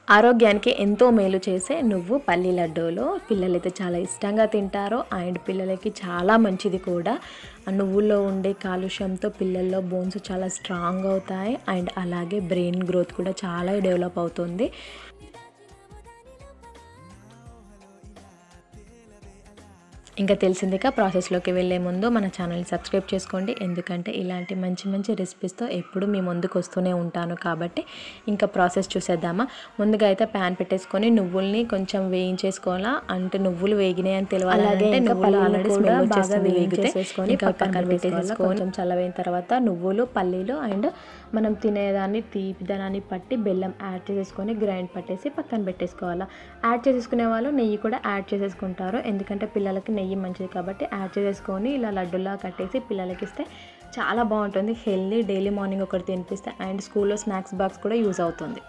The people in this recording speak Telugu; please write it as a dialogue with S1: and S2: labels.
S1: ఆరోగ్యానికి ఎంతో మేలు చేసే నువ్వు పల్లి లడ్డూలు పిల్లలైతే చాలా ఇష్టంగా తింటారు. అండ్ పిల్లలకి చాలా మంచిది కూడా. నువ్వుల్లో ఉండే కాలుష్యంతో పిల్లల్లో బోన్స్ చాలా స్ట్రాంగ్ అవుతాయి. అండ్ అలాగే బ్రెయిన్ గ్రోత్ కూడా చాలా డెవలప్ అవుతుంది. ఇంకా తెలిసిందిగా ప్రాసెస్లోకి వెళ్ళే ముందు మన ఛానల్ని సబ్స్క్రైబ్ చేసుకోండి. ఎందుకంటే ఇలాంటి మంచి మంచి రెసిపీస్తో ఎప్పుడు మీ ముందుకు వస్తూనే ఉంటాను కాబట్టి. ఇంకా ప్రాసెస్ చూసేద్దామా. ముందుగా అయితే ప్యాన్ పెట్టేసుకొని నువ్వుల్ని కొంచెం వేయించేసుకోవాలా. అంటే నువ్వులు వేగినాయి అని తెలియాలంటే నువ్వులు ఆల్రెడీ స్మెల్ వచ్చేస్తుంది. వేగించేసుకొని పక్కన పెట్టేసుకొని కొంచెం చల్లవైన తర్వాత నువ్వులు, పల్లీలు అండ్ మనం తినేదాన్ని తీపిదనాన్ని పట్టి బెల్లం యాడ్ చేసేసుకొని గ్రైండ్ పట్టేసి పక్కన పెట్టేసుకోవాలా. యాడ్ చేసేసుకునే వాళ్ళు నెయ్యి కూడా యాడ్ చేసేసుకుంటారు. ఎందుకంటే పిల్లలకి నెయ్యి మంచిది కాబట్టి యాడ్ చేసేసుకొని ఇలా లడ్డులా కట్టేసి పిల్లలకి ఇస్తే చాలా బాగుంటుంది. హెల్దీ, డైలీ మార్నింగ్ ఒకటి తినిపిస్తే అండ్ స్కూల్లో స్నాక్స్ బాక్స్ కూడా యూజ్ అవుతుంది.